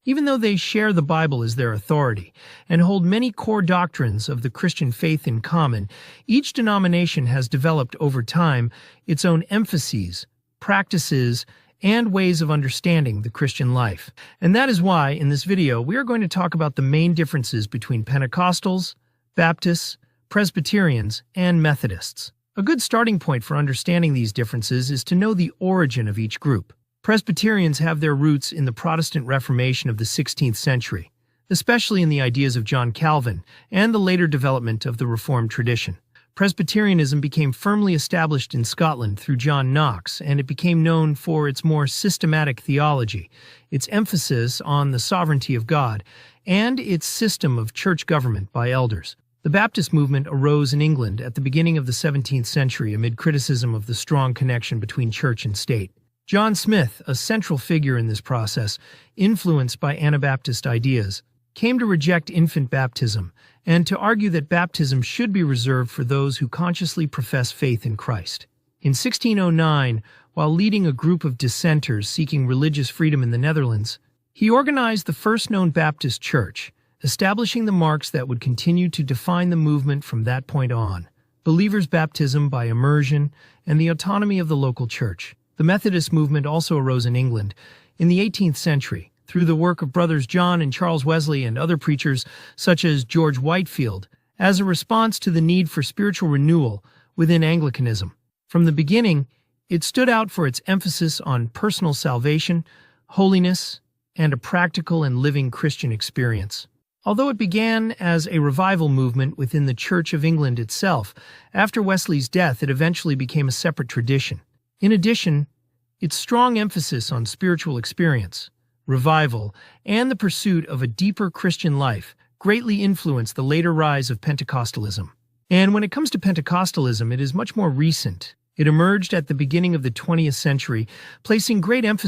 Even though they share the Bible as their authority and hold many core doctrines of the Christian faith in common, each denomination has developed over time its own emphases, practices, and ways of understanding the Christian life. And that is why, in this video, we are going to talk about the main differences between Pentecostals, Baptists, Presbyterians, and Methodists. A good starting point for understanding these differences is to know the origin of each group. Presbyterians have their roots in the Protestant Reformation of the 16th century, especially in the ideas of John Calvin and the later development of the Reformed tradition. Presbyterianism became firmly established in Scotland through John Knox, and it became known for its more systematic theology, its emphasis on the sovereignty of God, and its system of church government by elders. The Baptist movement arose in England at the beginning of the 17th century amid criticism of the strong connection between church and state. John Smith, a central figure in this process, influenced by Anabaptist ideas, came to reject infant baptism and to argue that baptism should be reserved for those who consciously profess faith in Christ. In 1609, while leading a group of dissenters seeking religious freedom in the Netherlands, he organized the first known Baptist church, establishing the marks that would continue to define the movement from that point on: believers' baptism by immersion and the autonomy of the local church. The Methodist movement also arose in England in the 18th century through the work of brothers John and Charles Wesley and other preachers such as George Whitefield, as a response to the need for spiritual renewal within Anglicanism. From the beginning, it stood out for its emphasis on personal salvation, holiness, and a practical and living Christian experience. Although it began as a revival movement within the Church of England itself, after Wesley's death it eventually became a separate tradition. In addition, its strong emphasis on spiritual experience, revival, and the pursuit of a deeper Christian life greatly influenced the later rise of Pentecostalism. And when it comes to Pentecostalism, it is much more recent. It emerged at the beginning of the 20th century, placing great emphasis